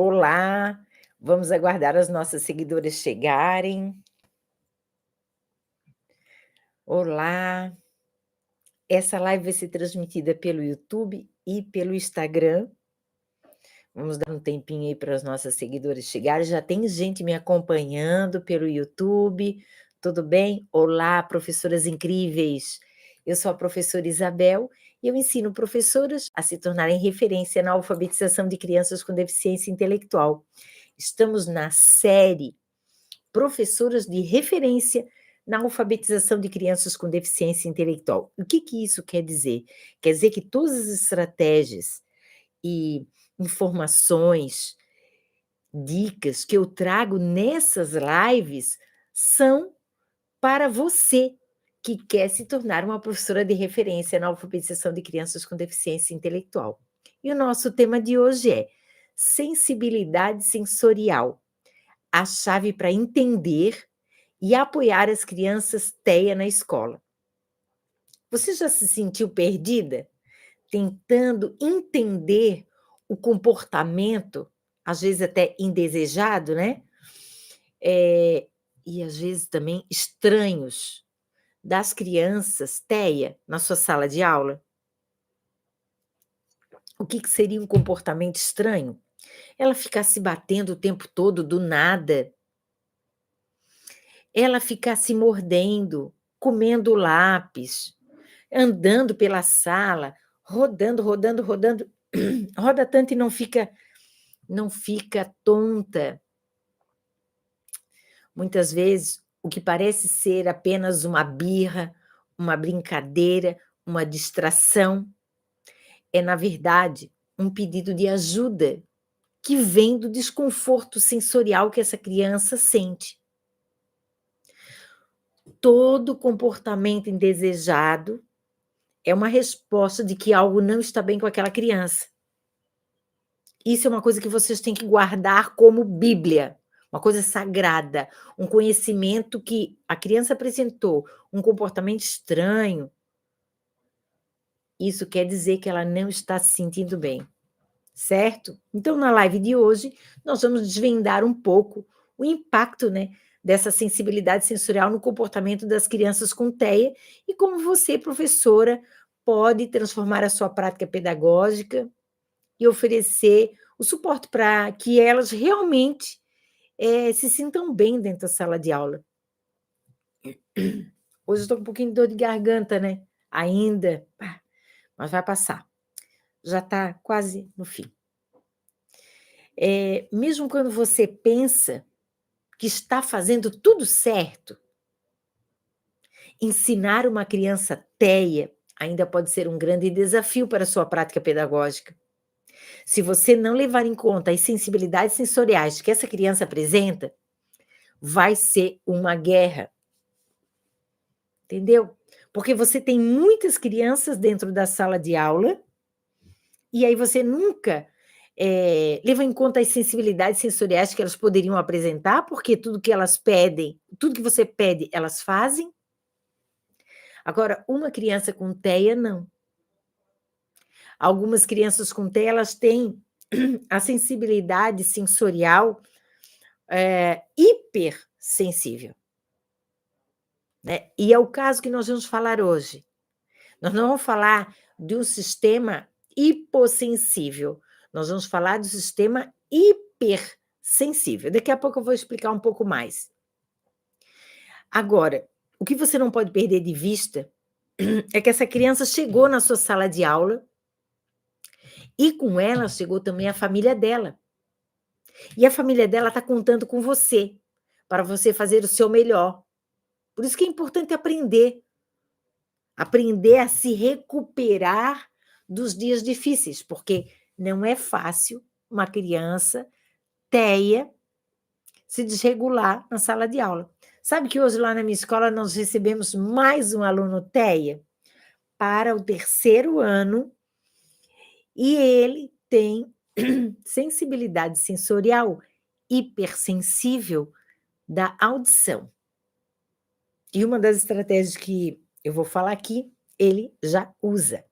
Olá, vamos aguardar as nossas seguidoras chegarem. Olá, essa live vai ser transmitida pelo YouTube e pelo Instagram. Vamos dar um tempinho aí para as nossas seguidoras chegarem. Já tem gente me acompanhando pelo YouTube. Tudo bem? Olá, professoras incríveis. Eu sou a professora Isabel e eu ensino professoras a se tornarem referência na alfabetização de crianças com deficiência intelectual. Estamos na série Professoras de Referência na Alfabetização de Crianças com Deficiência Intelectual. O que isso quer dizer? Quer dizer que todas as estratégias e informações, dicas que eu trago nessas lives são para você que quer se tornar uma professora de referência na alfabetização de crianças com deficiência intelectual. E o nosso tema de hoje é sensibilidade sensorial, a chave para entender e apoiar as crianças TEA na escola. Você já se sentiu perdida? Tentando entender o comportamento, às vezes até indesejado, né? E às vezes também estranhos das crianças TEA na sua sala de aula? O que seria um comportamento estranho? Ela ficar se batendo o tempo todo do nada. Ela ficar se mordendo, comendo lápis, andando pela sala, rodando, rodando, rodando, roda tanto e não fica tonta. Muitas vezes, o que parece ser apenas uma birra, uma brincadeira, uma distração, é, na verdade, um pedido de ajuda que vem do desconforto sensorial que essa criança sente. Todo comportamento indesejado é uma resposta de que algo não está bem com aquela criança. Isso é uma coisa que vocês têm que guardar como Bíblia, uma coisa sagrada, um conhecimento que a criança apresentou, um comportamento estranho. Isso quer dizer que ela não está se sentindo bem, certo? Então, na live de hoje, nós vamos desvendar um pouco o impacto, né, dessa sensibilidade sensorial no comportamento das crianças com TEA e como você, professora, pode transformar a sua prática pedagógica e oferecer o suporte para que elas realmente se sintam bem dentro da sala de aula. Hoje eu estou com um pouquinho de dor de garganta, né? Ainda, mas vai passar. Já está quase no fim. Mesmo quando você pensa que está fazendo tudo certo, ensinar uma criança TEA ainda pode ser um grande desafio para a sua prática pedagógica. Se você não levar em conta as sensibilidades sensoriais que essa criança apresenta, vai ser uma guerra. Entendeu? Porque você tem muitas crianças dentro da sala de aula, e aí você nunca leva em conta as sensibilidades sensoriais que elas poderiam apresentar, porque tudo que elas pedem, tudo que você pede, elas fazem. Agora, uma criança com TEA, não. Algumas crianças com TEA, elas têm a sensibilidade sensorial hipersensível. Né? E é o caso que nós vamos falar hoje. Nós não vamos falar de um sistema hipossensível, nós vamos falar do sistema hipersensível. Daqui a pouco eu vou explicar um pouco mais. Agora, o que você não pode perder de vista é que essa criança chegou na sua sala de aula e com ela chegou também a família dela. E a família dela está contando com você, para você fazer o seu melhor. Por isso que é importante aprender a se recuperar dos dias difíceis, porque não é fácil uma criança TEA se desregular na sala de aula. Sabe que hoje lá na minha escola nós recebemos mais um aluno TEA para o 3º ano e ele tem sensibilidade sensorial hipersensível da audição. E uma das estratégias que eu vou falar aqui, ele já usa.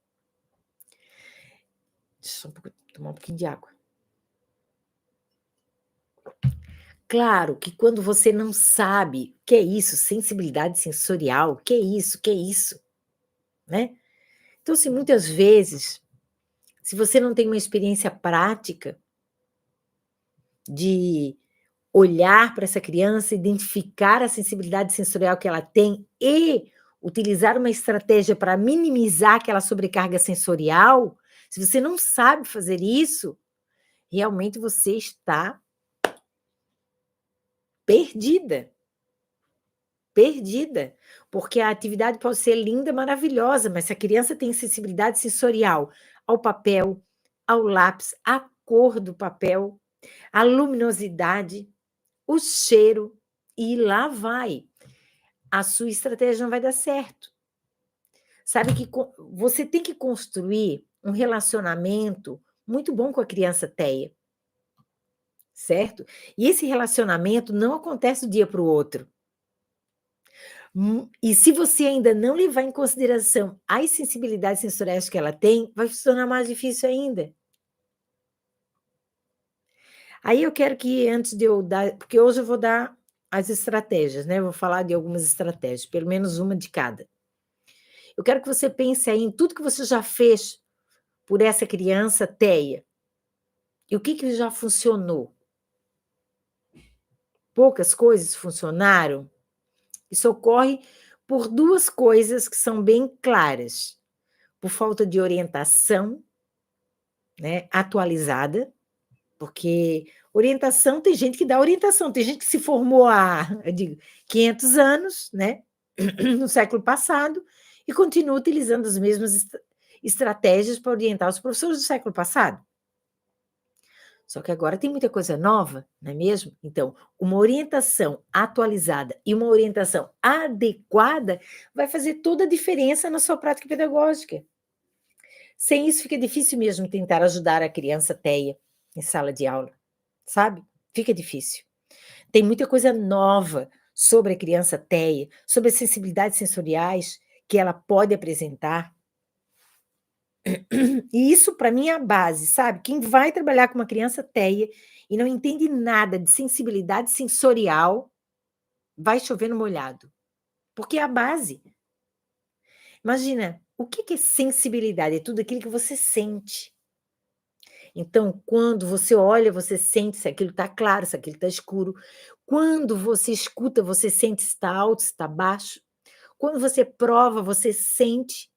Deixa eu tomar um pouquinho de água. Claro que quando você não sabe o que é isso, sensibilidade sensorial, o que é isso, né. Então, assim, muitas vezes, se você não tem uma experiência prática de olhar para essa criança, identificar a sensibilidade sensorial que ela tem e utilizar uma estratégia para minimizar aquela sobrecarga sensorial, se você não sabe fazer isso, realmente você está perdida, perdida, porque a atividade pode ser linda, maravilhosa, mas se a criança tem sensibilidade sensorial ao papel, ao lápis, à cor do papel, à luminosidade, o cheiro, e lá vai. A sua estratégia não vai dar certo. Sabe que você tem que construir um relacionamento muito bom com a criança TEA, certo? E esse relacionamento não acontece do dia para o outro. E se você ainda não levar em consideração as sensibilidades sensoriais que ela tem, vai se tornar mais difícil ainda. Aí eu quero que antes de eu dar, porque hoje eu vou dar as estratégias, né, eu vou falar de algumas estratégias, pelo menos uma de cada. Eu quero que você pense aí em tudo que você já fez por essa criança TEA. E o que já funcionou? Poucas coisas funcionaram? Isso ocorre por 2 coisas que são bem claras: por falta de orientação, né, atualizada, porque orientação, tem gente que dá orientação, tem gente que se formou há, eu digo, 500 anos, né, no século passado, e continua utilizando as mesmas estratégias para orientar os professores do século passado. Só que agora tem muita coisa nova, não é mesmo? Então, uma orientação atualizada e uma orientação adequada vai fazer toda a diferença na sua prática pedagógica. Sem isso, fica difícil mesmo tentar ajudar a criança TEA em sala de aula, sabe? Fica difícil. Tem muita coisa nova sobre a criança TEA, sobre as sensibilidades sensoriais que ela pode apresentar. E isso para mim é a base, sabe? Quem vai trabalhar com uma criança TEA e não entende nada de sensibilidade sensorial, vai chover no molhado, porque é a base. Imagina, o que é sensibilidade? É tudo aquilo que você sente. Então, quando você olha, você sente se aquilo está claro, se aquilo está escuro. Quando você escuta, você sente se está alto, se está baixo. Quando você prova, você sente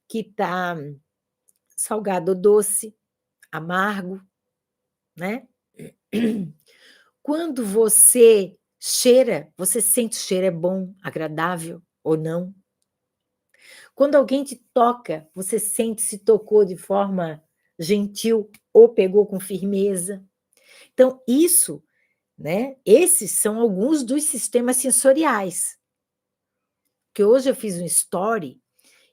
que está salgado ou doce, amargo, né? Quando você cheira, você sente se o cheiro é bom, agradável ou não. Quando alguém te toca, você sente se tocou de forma gentil ou pegou com firmeza. Então, isso, né? Esses são alguns dos sistemas sensoriais. Que hoje eu fiz um story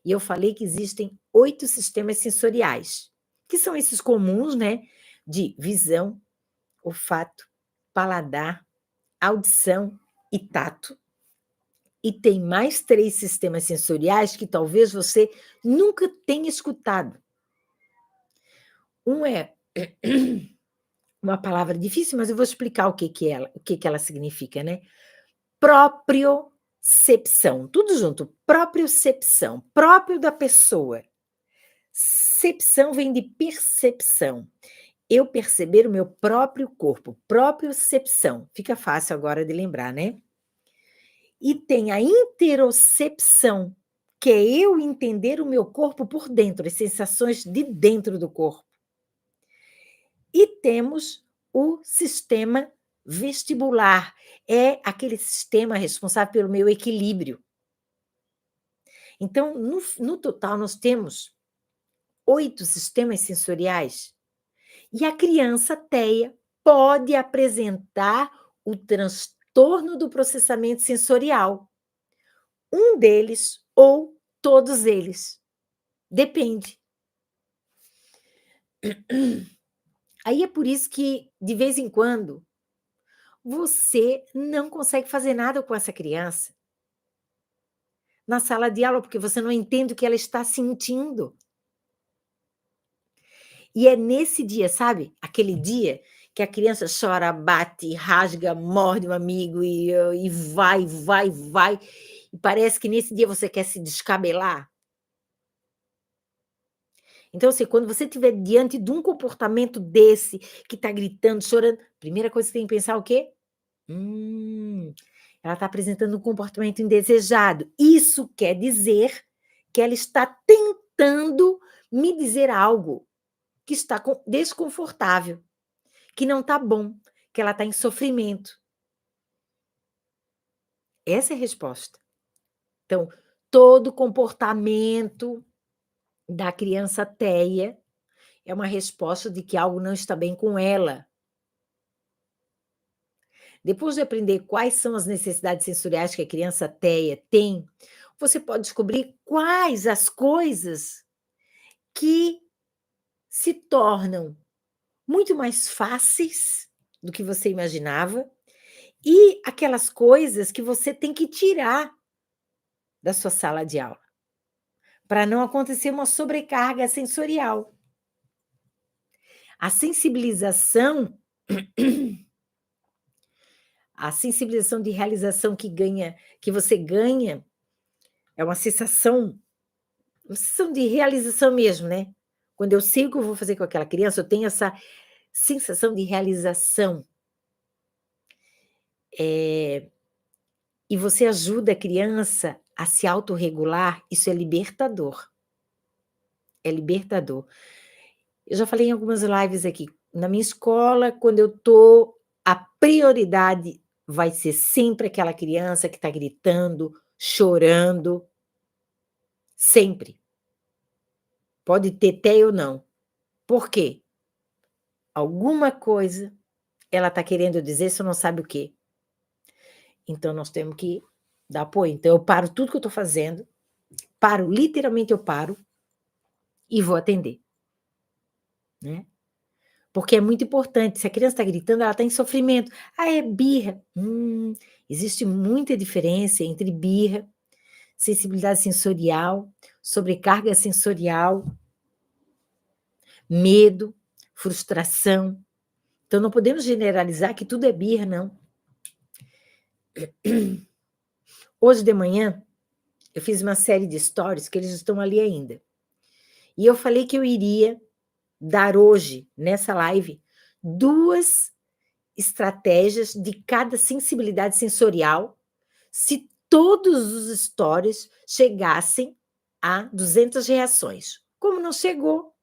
e eu falei que existem 8 sistemas sensoriais, que são esses comuns, né? De visão, olfato, paladar, audição e tato. E tem mais 3 sistemas sensoriais que talvez você nunca tenha escutado. Um é uma palavra difícil, mas eu vou explicar o que ela significa, né? Propriocepção, tudo junto, propriocepção, próprio da pessoa. Cepção vem de percepção. Eu perceber o meu próprio corpo, propriocepção. Fica fácil agora de lembrar, né? E tem a interocepção, que é eu entender o meu corpo por dentro, as sensações de dentro do corpo. E temos o sistema vestibular, é aquele sistema responsável pelo meu equilíbrio. Então, no total, nós temos 8 sistemas sensoriais. E a criança TEA pode apresentar o transtorno do processamento sensorial. Um deles ou todos eles. Depende. Aí é por isso que, de vez em quando, você não consegue fazer nada com essa criança na sala de aula, porque você não entende o que ela está sentindo. E é nesse dia, sabe? Aquele dia que a criança chora, bate, rasga, morde o amigo e vai, vai, vai, e parece que nesse dia você quer se descabelar? Então, assim, quando você estiver diante de um comportamento desse, que está gritando, chorando, primeira coisa que você tem que pensar o quê? Hum, ela está apresentando um comportamento indesejado. Isso quer dizer que ela está tentando me dizer algo que está desconfortável, que não está bom, que ela está em sofrimento. Essa é a resposta. Então, todo comportamento da criança TEA é uma resposta de que algo não está bem com ela. Depois de aprender quais são as necessidades sensoriais que a criança TEA tem, você pode descobrir quais as coisas que se tornam muito mais fáceis do que você imaginava e aquelas coisas que você tem que tirar da sua sala de aula, para não acontecer uma sobrecarga sensorial. A sensibilização a sensibilização de realização que você ganha, é uma sensação de realização mesmo, né. Quando eu sei o que eu vou fazer com aquela criança, eu tenho essa sensação de realização. Eh, e você ajuda a criança a se autorregular, isso é libertador. É libertador. Eu já falei em algumas lives aqui, na minha escola, quando eu tô, a prioridade vai ser sempre aquela criança que está gritando, chorando, sempre. Pode ter TEA ou não. Por quê? Alguma coisa ela está querendo dizer, você não sabe o quê. Então nós temos que dar apoio. Então eu paro tudo que eu estou fazendo, paro, literalmente eu paro e vou atender, né. Porque é muito importante, se a criança está gritando, ela está em sofrimento. "Ah, é birra". Existe muita diferença entre birra, sensibilidade sensorial, sobrecarga sensorial, medo, frustração. Então não podemos generalizar que tudo é birra, não. Hoje de manhã, eu fiz uma série de stories que eles estão ali ainda. E eu falei que eu iria dar hoje, nessa live, 2 estratégias de cada sensibilidade sensorial, se todos os stories chegassem a 200 reações. Como não chegou,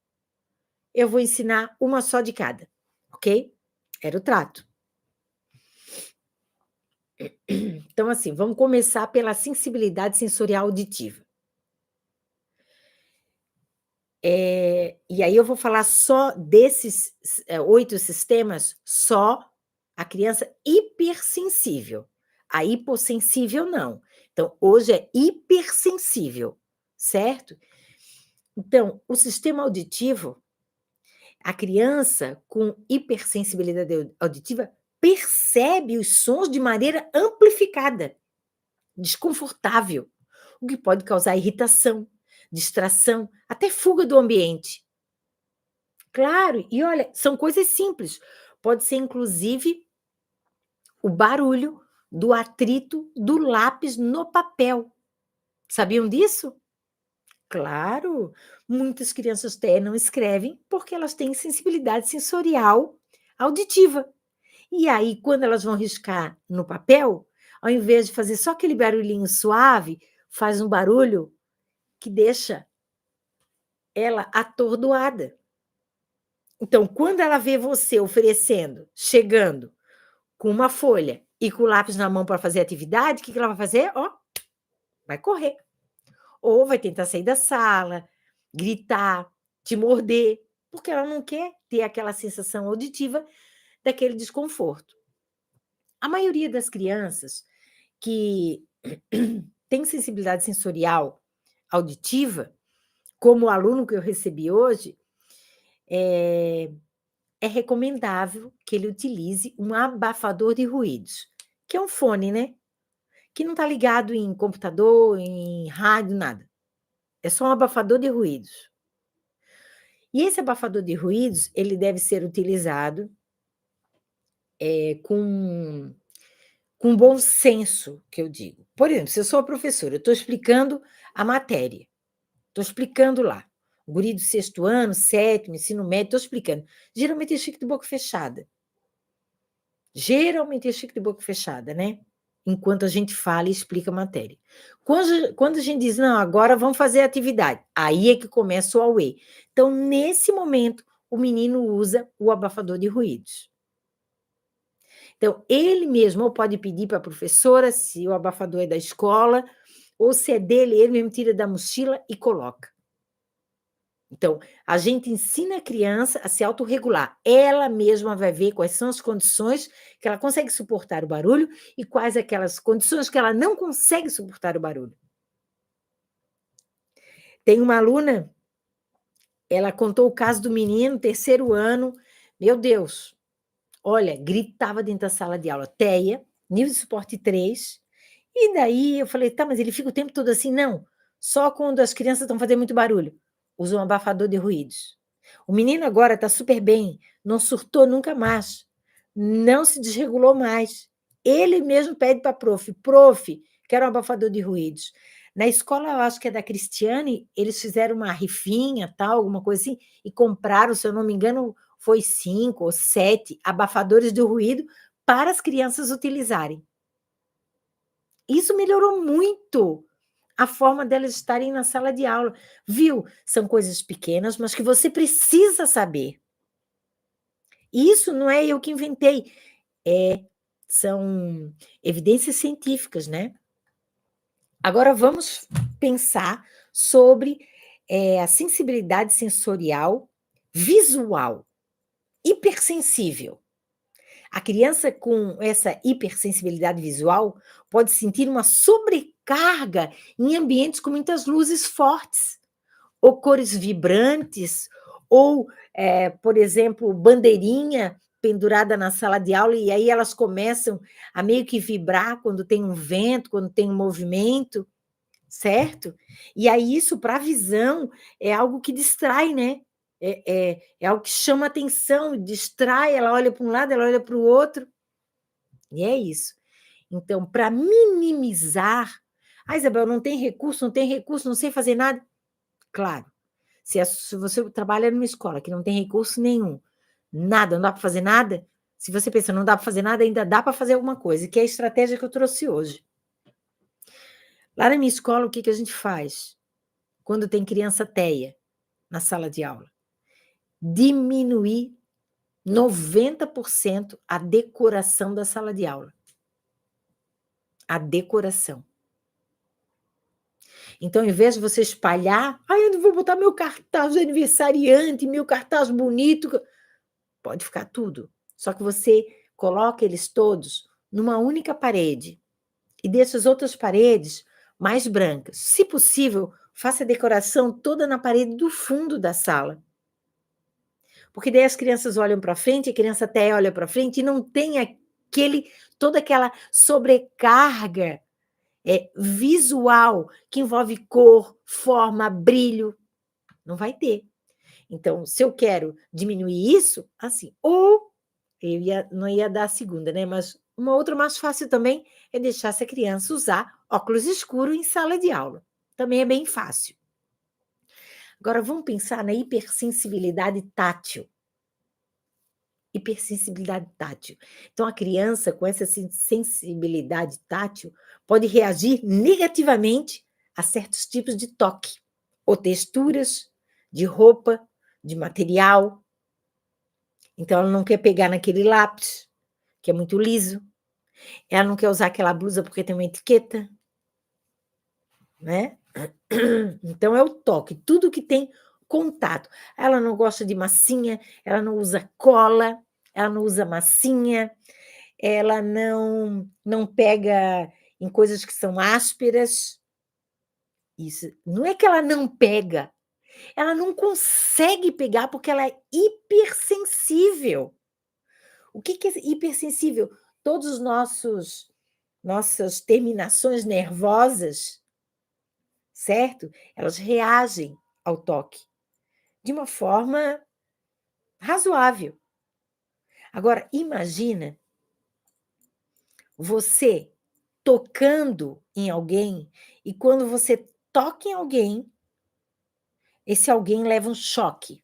eu vou ensinar uma só de cada, ok? Era o trato. Então, assim, vamos começar pela sensibilidade sensorial auditiva. E aí eu vou falar só desses 8 sistemas, só a criança hipersensível. A hipossensível não. Então, hoje é hipersensível, certo? Então, o sistema auditivo, a criança com hipersensibilidade auditiva percebe os sons de maneira amplificada, desconfortável, o que pode causar irritação, distração, até fuga do ambiente. Claro, e olha, são coisas simples. Pode ser inclusive o barulho do atrito do lápis no papel. Sabiam disso? Claro, muitas crianças até não escrevem porque elas têm sensibilidade sensorial auditiva. E aí, quando elas vão riscar no papel, ao invés de fazer só aquele barulhinho suave, faz um barulho que deixa ela atordoada. Então, quando ela vê você oferecendo, chegando com uma folha e com o lápis na mão para fazer atividade, o que que ela vai fazer? Ó, vai correr. Ou vai tentar sair da sala, gritar, te morder, porque ela não quer ter aquela sensação auditiva daquele desconforto. A maioria das crianças que tem sensibilidade sensorial auditiva, como o aluno que eu recebi hoje, é recomendável que ele utilize um abafador de ruídos, que é um fone, né, que não está ligado em computador, em rádio, nada. É só um abafador de ruídos. E esse abafador de ruídos, ele deve ser utilizado com bom senso, que eu digo. Por exemplo, se eu sou a professora, eu estou explicando a matéria, estou explicando lá. O guri do 6º ano, 7º, ensino médio, estou explicando. Geralmente eles ficam de boca fechada. Geralmente eles ficam de boca fechada, né? Enquanto a gente fala e explica a matéria. Quando a gente diz, não, agora vamos fazer a atividade, aí é que começa o auê. Então, nesse momento, o menino usa o abafador de ruídos. Então, ele mesmo ou pode pedir para a professora, se o abafador é da escola, ou se é dele, ele mesmo tira da mochila e coloca. Então, a gente ensina a criança a se autorregular. Ela mesma vai ver quais são as condições que ela consegue suportar o barulho e quais aquelas condições que ela não consegue suportar o barulho. Tem uma aluna, ela contou o caso do menino, 3º ano, meu Deus, olha, gritava dentro da sala de aula, TEA, nível de suporte 3, e daí eu falei, tá, mas ele fica o tempo todo assim? Não, só quando as crianças estão fazendo muito barulho, usa um abafador de ruídos. O menino agora está super bem, não surtou nunca mais, não se desregulou mais. Ele mesmo pede para a prof, quero um abafador de ruídos. Na escola, eu acho que é da Cristiane, eles fizeram uma rifinha, tal, alguma coisa assim, e compraram, se eu não me engano, foi 5 ou 7 abafadores de ruído para as crianças utilizarem. Isso melhorou muito a forma delas estarem na sala de aula. Viu? São coisas pequenas, mas que você precisa saber. Isso não é eu que inventei, são evidências científicas, né? Agora vamos pensar sobre a sensibilidade sensorial visual, hipersensível. A criança com essa hipersensibilidade visual pode sentir uma sobrecarga em ambientes com muitas luzes fortes, ou cores vibrantes, ou, por exemplo, bandeirinha pendurada na sala de aula, e aí elas começam a meio que vibrar quando tem um vento, quando tem um movimento, certo? E aí isso para a visão é algo que distrai, né? É algo que chama atenção, distrai, ela olha para um lado, ela olha para o outro, e é isso. Então, para minimizar, Isabel, não tem recurso, não sei fazer nada. Claro, se você trabalha numa escola que não tem recurso nenhum, nada, não dá para fazer nada, se você pensa, não dá para fazer nada, ainda dá para fazer alguma coisa, que é a estratégia que eu trouxe hoje. Lá na minha escola, o que a gente faz? Quando tem criança TEA na sala de aula? Diminuir 90% a decoração da sala de aula. A decoração. Então, ao invés de você espalhar, eu não vou botar meu cartaz de aniversariante, meu cartaz bonito, pode ficar tudo. Só que você coloca eles todos numa única parede e deixa as outras paredes mais brancas. Se possível, faça a decoração toda na parede do fundo da sala. Porque daí as crianças olham para frente, a criança até olha para frente e não tem toda aquela sobrecarga visual que envolve cor, forma, brilho. Não vai ter. Então, se eu quero diminuir isso, assim, ou não ia dar a segunda, né? Mas uma outra mais fácil também é deixar essa criança usar óculos escuros em sala de aula. Também é bem fácil. Agora, vamos pensar na hipersensibilidade tátil. Hipersensibilidade tátil. Então, a criança com essa sensibilidade tátil pode reagir negativamente a certos tipos de toque, ou texturas de roupa, de material. Então, ela não quer pegar naquele lápis, que é muito liso. Ela não quer usar aquela blusa porque tem uma etiqueta, né? Então, é o toque, tudo que tem contato. Ela não gosta de massinha, ela não usa cola, ela não usa massinha, ela não pega em coisas que são ásperas. Isso não é que ela não pega, ela não consegue pegar porque ela é hipersensível. O que é hipersensível? Todos os nossas terminações nervosas, certo? Elas reagem ao toque de uma forma razoável. Agora, imagina você tocando em alguém, e quando você toca em alguém, esse alguém leva um choque.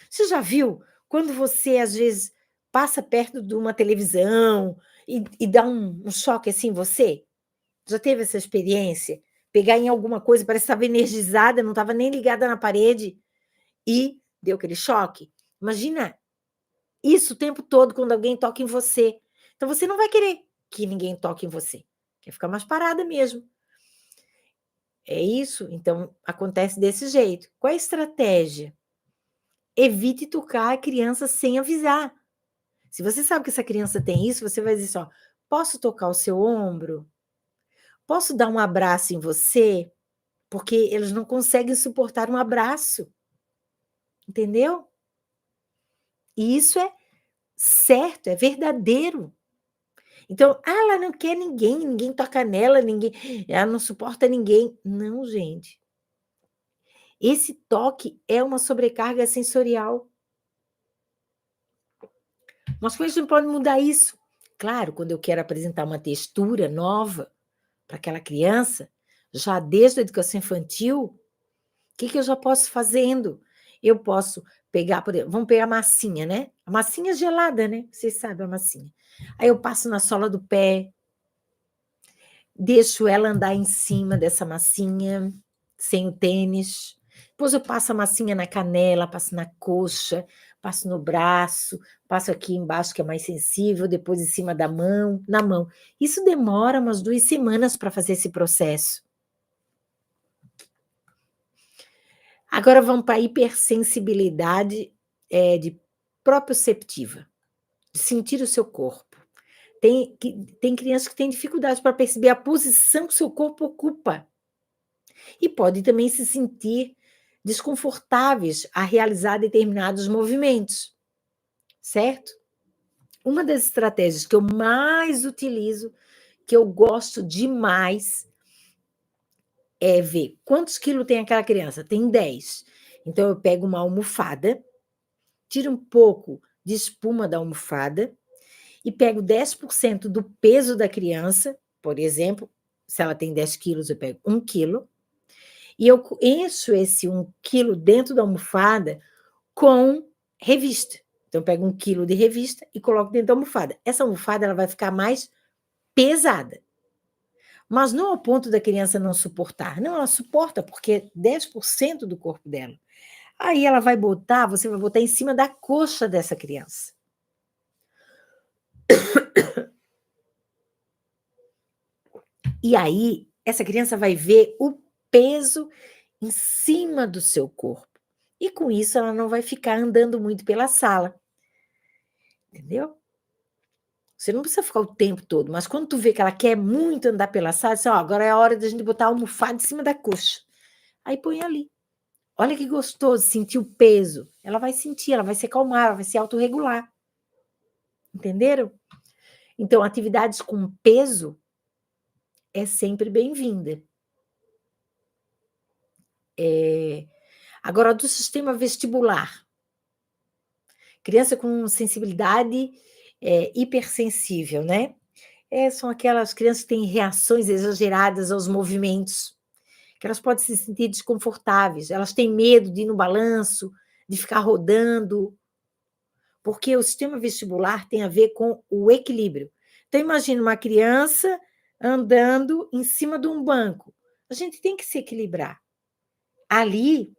Você já viu quando você, às vezes, passa perto de uma televisão e dá um choque assim em você? Já teve essa experiência? Pegar em alguma coisa, parece que estava energizada, não estava nem ligada na parede e deu aquele choque? Imagina isso o tempo todo quando alguém toca em você. Então você não vai querer que ninguém toque em você. Quer ficar mais parada mesmo. É isso? Então acontece desse jeito. Qual é a estratégia? Evite tocar a criança sem avisar. Se você sabe que essa criança tem isso, você vai dizer assim: ó, posso tocar o seu ombro? Posso dar um abraço em você? Porque eles não conseguem suportar um abraço. Entendeu? E isso é certo, é verdadeiro. Então, ela não quer ninguém, ninguém toca nela, ninguém, ela não suporta ninguém. Não, gente. Esse toque é uma sobrecarga sensorial. Mas a gente não pode mudar isso. Claro, quando eu quero apresentar uma textura nova para aquela criança, já desde a educação infantil, o que eu já posso fazendo? Eu posso pegar, por exemplo, vamos pegar a massinha, né? A massinha gelada, né? Vocês sabem a massinha. Aí eu passo na sola do pé, deixo ela andar em cima dessa massinha, sem o tênis. Depois eu passo a massinha na canela, passo na coxa, passo no braço, passo aqui embaixo, que é mais sensível, depois em cima da mão, na mão. Isso demora umas 2 semanas para fazer esse processo. Agora vamos para a hipersensibilidade de proprioceptiva, de sentir o seu corpo. Tem crianças que têm dificuldade para perceber a posição que o seu corpo ocupa. E pode também se sentir desconfortáveis a realizar determinados movimentos, certo? Uma das estratégias que eu mais utilizo, que eu gosto demais, é ver quantos quilos tem aquela criança. Tem 10. Então eu pego uma almofada, tiro um pouco de espuma da almofada e pego 10% do peso da criança, por exemplo, se ela tem 10 quilos, eu pego 1 quilo, e eu encho esse 1 quilo dentro da almofada com revista. Então, eu pego 1 quilo de revista e coloco dentro da almofada. Essa almofada ela vai ficar mais pesada. Mas não ao ponto da criança não suportar. Não, ela suporta, porque é 10% do corpo dela. Aí ela vai botar, você vai botar em cima da coxa dessa criança. E aí, essa criança vai ver o peso em cima do seu corpo. E com isso, ela não vai ficar andando muito pela sala. Entendeu? Você não precisa ficar o tempo todo, mas quando tu vê que ela quer muito andar pela sala, diz: "Ó, agora é a hora da gente botar a almofada em cima da coxa". Aí põe ali. Olha que gostoso sentir o peso. Ela vai sentir, ela vai se acalmar, ela vai se autorregular. Entenderam? Então, atividades com peso é sempre bem-vinda. Agora, do sistema vestibular. Criança com sensibilidade, hipersensível, né? São aquelas crianças que têm reações exageradas aos movimentos, que elas podem se sentir desconfortáveis, elas têm medo de ir no balanço, de ficar rodando, porque o sistema vestibular tem a ver com o equilíbrio. Então, imagina uma criança andando em cima de um banco. A gente tem que se equilibrar. Ali,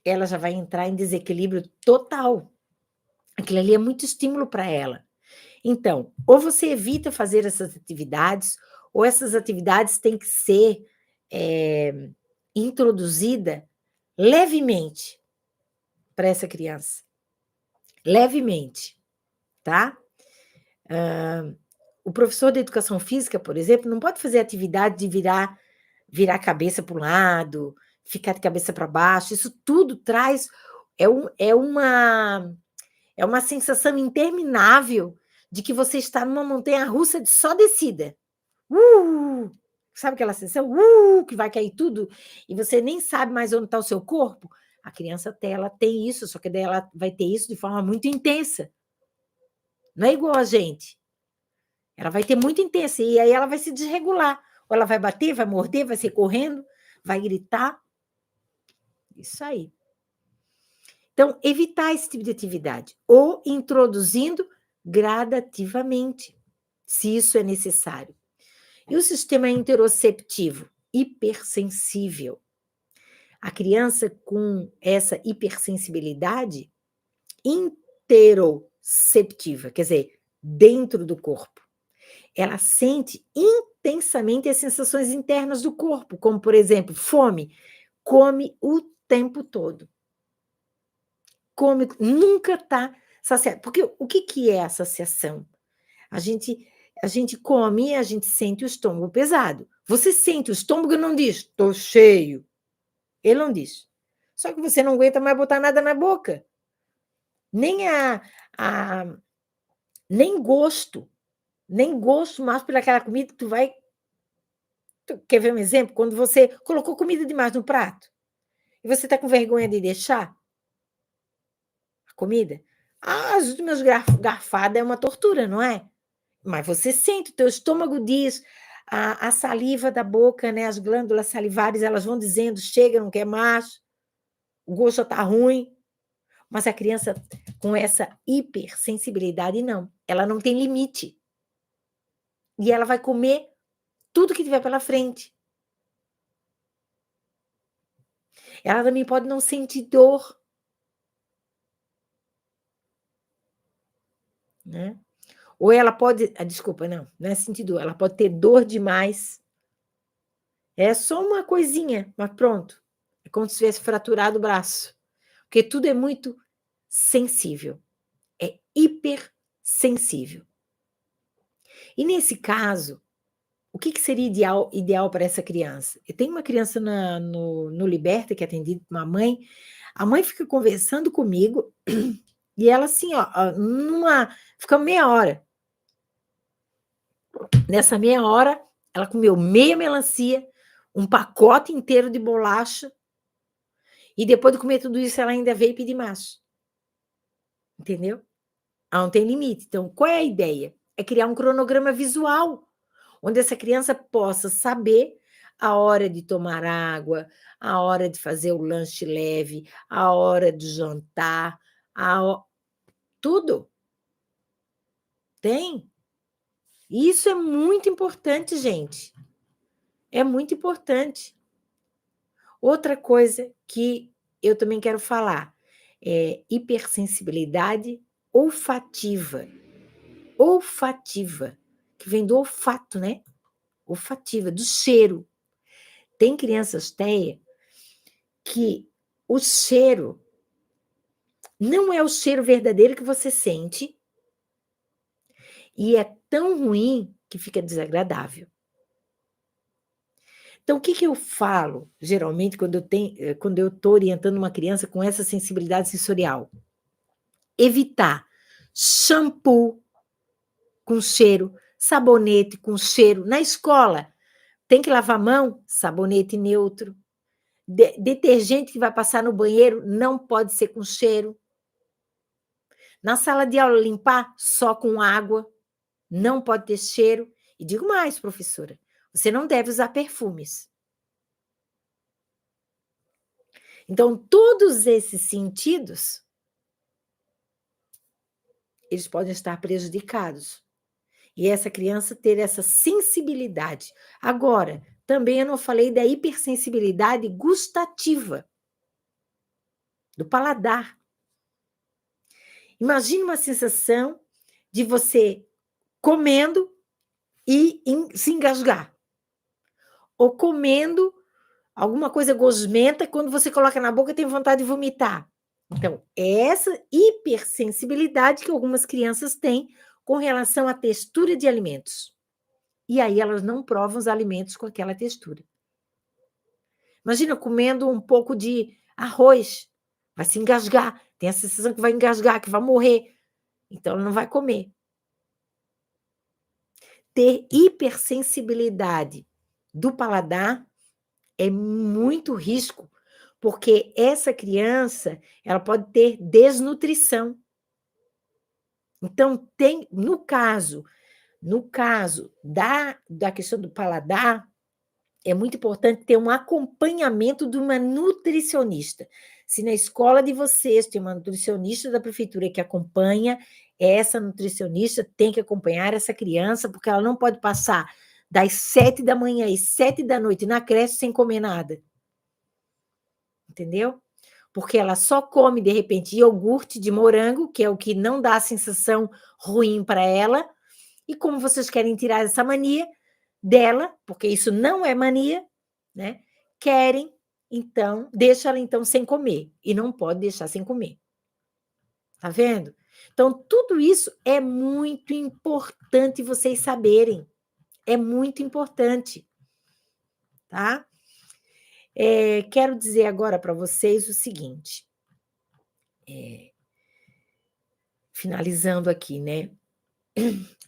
ela já vai entrar em desequilíbrio total. Aquilo ali é muito estímulo para ela. Então, ou você evita fazer essas atividades, ou essas atividades têm que ser introduzida levemente para essa criança. Levemente, tá? O professor de educação física, por exemplo, não pode fazer atividade de virar a cabeça para um lado, ficar de cabeça para baixo. Isso tudo traz é uma sensação interminável de que você está numa montanha-russa de só descida. Sabe aquela sensação? Que vai cair tudo e você nem sabe mais onde está o seu corpo? A criança ela tem isso, só que daí ela vai ter isso de forma muito intensa. Não é igual a gente. Ela vai ter muito intensa, e aí ela vai se desregular. Ou ela vai bater, vai morder, vai sair correndo, vai gritar. Isso aí. Então, evitar esse tipo de atividade, ou introduzindo gradativamente, se isso é necessário. E o sistema interoceptivo, hipersensível. A criança com essa hipersensibilidade interoceptiva, quer dizer, dentro do corpo, ela sente intensamente as sensações internas do corpo, como, por exemplo, fome, come o tempo todo. Come, nunca está saciado. Porque o que é a saciação? A gente come e a gente sente o estômago pesado. Você sente o estômago e não diz, estou cheio. Ele não diz. Só que você não aguenta mais botar nada na boca. Nem a nem gosto. Nem gosto mais por aquela comida que tu vai... Tu quer ver um exemplo? Quando você colocou comida demais no prato e você está com vergonha de deixar a comida, as últimas garfadas é uma tortura, não é? Mas você sente, o teu estômago diz, a saliva da boca, né, as glândulas salivares, elas vão dizendo, chega, não quer mais, o gosto está ruim. Mas a criança com essa hipersensibilidade, não. Ela não tem limite. E ela vai comer tudo que tiver pela frente. Ela também pode não sentir dor, né? Ou ela pode... desculpa, não é sentir dor. Ela pode ter dor demais. É só uma coisinha, mas pronto. É como se tivesse fraturado o braço. Porque tudo é muito sensível. É hipersensível. E nesse caso, o que seria ideal para essa criança? Eu tenho uma criança no Liberta, que é atendida por uma mãe. A mãe fica conversando comigo e ela assim, ó, fica meia hora. Nessa meia hora, ela comeu meia melancia, um pacote inteiro de bolacha, e depois de comer tudo isso, ela ainda veio pedir mais. Entendeu? Ela não tem limite. Então, qual é a ideia? É criar um cronograma visual, onde essa criança possa saber a hora de tomar água, a hora de fazer o lanche leve, a hora de jantar, tudo. Tem. Isso é muito importante, gente. É muito importante. Outra coisa que eu também quero falar é hipersensibilidade olfativa. Olfativa, que vem do olfato, né? Olfativa, do cheiro. Tem crianças TEA que o cheiro não é o cheiro verdadeiro que você sente e é tão ruim que fica desagradável. Então, o que eu falo, geralmente, quando eu estou orientando uma criança com essa sensibilidade sensorial? Evitar shampoo com cheiro, sabonete com cheiro. Na escola, tem que lavar a mão, sabonete neutro. Detergente que vai passar no banheiro não pode ser com cheiro. Na sala de aula, limpar só com água, não pode ter cheiro. E digo mais, professora, você não deve usar perfumes. Então, todos esses sentidos, eles podem estar prejudicados. E essa criança ter essa sensibilidade. Agora, também eu não falei da hipersensibilidade gustativa, do paladar. Imagine uma sensação de você comendo e se engasgar. Ou comendo alguma coisa gosmenta, quando você coloca na boca tem vontade de vomitar. Então, é essa hipersensibilidade que algumas crianças têm com relação à textura de alimentos. E aí elas não provam os alimentos com aquela textura. Imagina comendo um pouco de arroz, vai se engasgar, tem a sensação que vai engasgar, que vai morrer. Então, ela não vai comer. Ter hipersensibilidade do paladar é muito risco, porque essa criança, ela pode ter desnutrição. Então, no caso No caso da questão do paladar, é muito importante ter um acompanhamento de uma nutricionista. Se na escola de vocês tem uma nutricionista da prefeitura que acompanha, essa nutricionista tem que acompanhar essa criança, porque ela não pode passar das 7 da manhã e 7 da noite na creche sem comer nada. Entendeu? Porque ela só come, de repente, iogurte de morango, que é o que não dá a sensação ruim para ela, e como vocês querem tirar essa mania dela, porque isso não é mania, né? Querem, então, deixa ela então sem comer, e não pode deixar sem comer. Tá vendo? Então, tudo isso é muito importante vocês saberem. É muito importante, tá? Quero dizer agora para vocês o seguinte, finalizando aqui, né?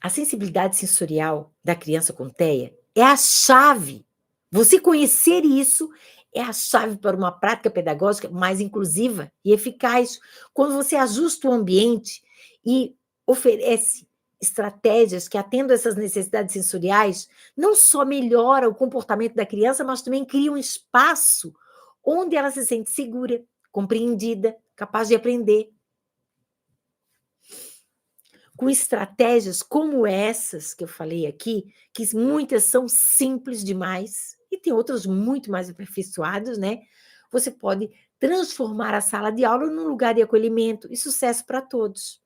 A sensibilidade sensorial da criança com TEA é a chave. Você conhecer isso é a chave para uma prática pedagógica mais inclusiva e eficaz. Quando você ajusta o ambiente e oferece estratégias que atendam essas necessidades sensoriais, não só melhora o comportamento da criança, mas também cria um espaço onde ela se sente segura, compreendida, capaz de aprender. Com estratégias como essas que eu falei aqui, que muitas são simples demais e tem outras muito mais aperfeiçoadas, né? Você pode transformar a sala de aula num lugar de acolhimento e sucesso para todos.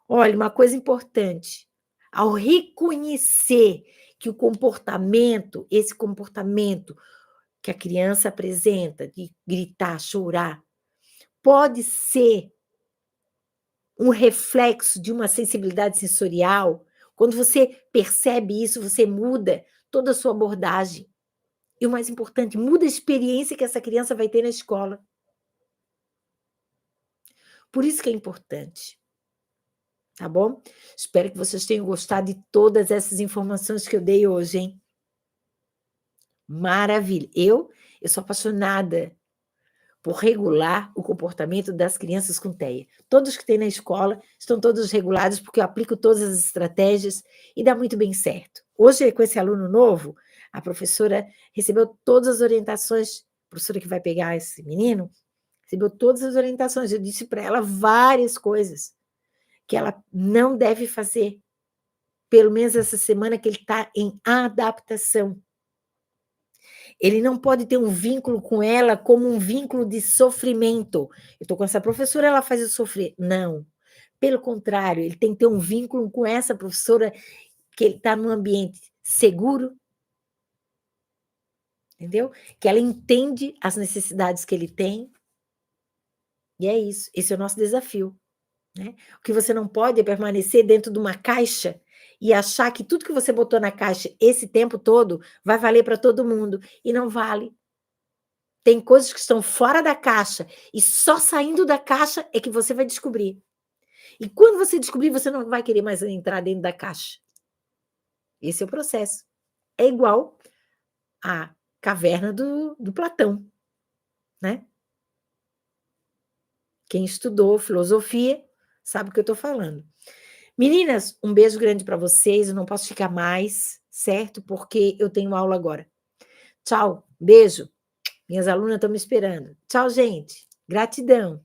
Olha, uma coisa importante, ao reconhecer que o comportamento, esse comportamento que a criança apresenta, de gritar, chorar, pode ser um reflexo de uma sensibilidade sensorial, quando você percebe isso, você muda toda a sua abordagem. E o mais importante, muda a experiência que essa criança vai ter na escola. Por isso que é importante. Tá bom? Espero que vocês tenham gostado de todas essas informações que eu dei hoje, hein? Maravilha. Eu sou apaixonada por regular o comportamento das crianças com TEA. Todos que tem na escola estão todos regulados, porque eu aplico todas as estratégias e dá muito bem certo. Hoje, com esse aluno novo, a professora recebeu todas as orientações, a professora que vai pegar esse menino, recebeu todas as orientações. Eu disse para ela várias coisas que ela não deve fazer, pelo menos essa semana que ele está em adaptação. Ele não pode ter um vínculo com ela como um vínculo de sofrimento. Eu estou com essa professora, ela faz eu sofrer. Não. Pelo contrário, ele tem que ter um vínculo com essa professora que ele está num ambiente seguro, entendeu? Que ela entende as necessidades que ele tem. E é isso. Esse é o nosso desafio. Né? O que você não pode é permanecer dentro de uma caixa e achar que tudo que você botou na caixa esse tempo todo vai valer para todo mundo. E não vale. Tem coisas que estão fora da caixa e só saindo da caixa é que você vai descobrir. E quando você descobrir, você não vai querer mais entrar dentro da caixa. Esse é o processo. É igual à caverna do Platão, né? Quem estudou filosofia sabe o que eu estou falando. Meninas, um beijo grande para vocês. Eu não posso ficar mais, certo? Porque eu tenho aula agora. Tchau, beijo. Minhas alunas estão me esperando. Tchau, gente. Gratidão.